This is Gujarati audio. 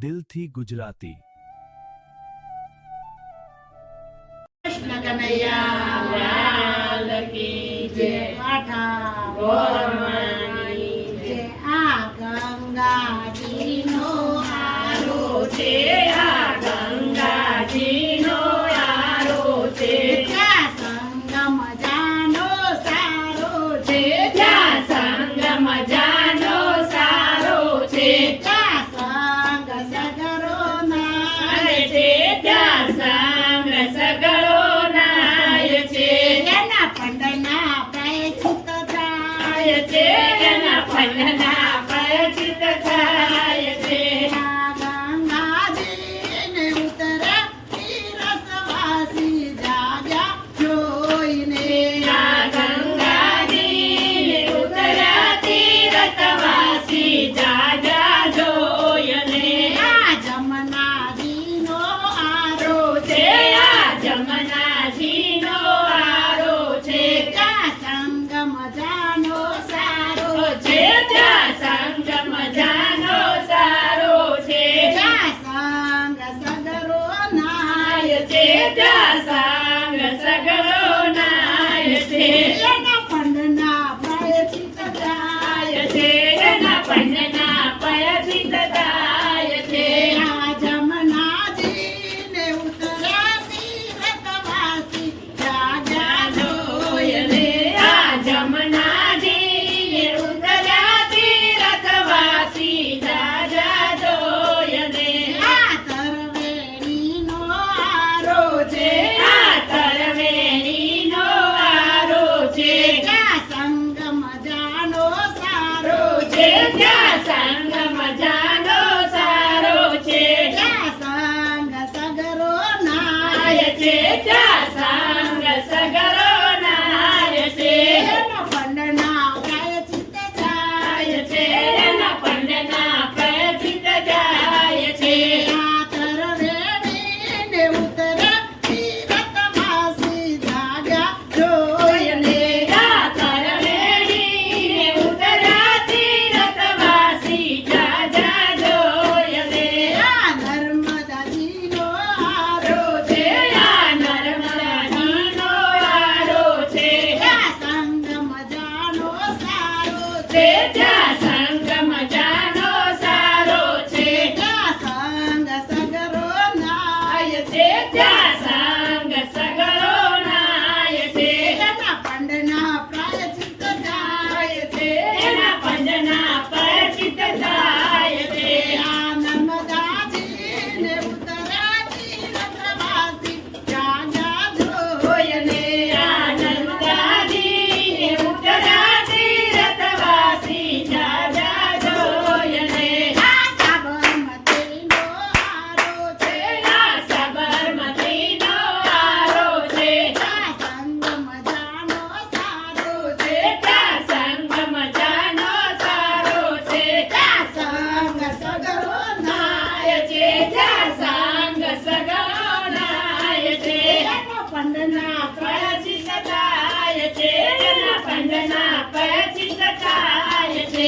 દિલથી ગુજરાતી. કૃષ્ણ કનૈયા લાલ કી જય. આઠા ગોરમાની જય. આ ગંગાજીનો આરો છે, આ ગંગાજીનો આરો છે. ત્યાં સંગમ જાનો સારો છે, ત્યાં સંગમ જાનો સારો છે. ત્યાં સંગ સગરો નાય છે, ત્યાં સંગ સગરો નાય છે. એના પંડના પ્રાયશ્ચિત થાય છે, એના પંડના પ્રાયશ્ચિત થાય છે. આ ગંગાજીને ઉતરે તીરસવાસી જાગ્યા જોઈને. આ ગંગાજીને ઉતરે તીરસવાસી જાગ્યા જોઈને. આ જમનાજીનો આરો છે, આ જમનાજીનો આરો છે. ત્યાં સંગમ જાનો સારો છે, ત્યાં સંગમ જાનો સારો છે. ત્યાં સંગ સગરો નાય છે, ત્યાં સંગ સગરો નાય છે. એના પંડના પ્રાયશ્ચિત થાય છે, એના પંડના પ્રાયશ્ચિત થાય છે. આ જમનાજીને ઉતરા તીરસવાસી જાગ્યા જોઈને. આ જમનાજીને ઉતરા તીરસવાસી જાગ્યા જોઈને. આ તરવેણીનો આરો છે, આ તરવેણીનો આરો છે. ત્યાં સંગમ જાનો સારો છે, ત્યાં સંગમ જાનો સારો છે. ત્યાં સંગ સગરો નાય છે, ત્યાં સંગ સગરો નાય છે. એના પંડના પ્રાયશ્ચિત જાય છે, એના પંડના પ્રાયશ્ચિત જાય છે. આ તરવેણીને ઉતરે તીરસવાસી જાગ્યા જોઈને. આ તરવેણીને ઉતરે તીરસવાસી જાગ્યા જોઈને. આ નર્મદાજીનો આરો છે, આ નર્મદાજીનો આરો છે. ત્યાં સંગમ જાનો સારો છે, ત્યાં સંગમ જાનો સારો છે. ત્યાં સંગ સગરો નાય છે, ત્યાં સંગ સગરો નાય છે. એના પંડના પ્રાયશ્ચિત થાય છે, એના પંડના પ્રાયશ્ચિત થાય છે. આ નર્મદાજીને ઉતરા તીરસવાસી જાગ્યા જોઈને. આ નર્મદાજીને ઉતરા તીરસવાસી જાગ્યા જોઈને. આ સાબરમતીનો આરો છે, આ સાબરમતીનો આરો છે. ત્યાં સંગમ જાનો સારો છે, ત્યાં સંગમ જાનો સારો છે. ત્યાં સંગ સગરો નાય છે, ત્યાં સંગ સગરો નાય છે. એના પંડના પ્રાયશ્ચિત થાય છે, એના પંડના પ્રાયશ્ચિત થાય છે.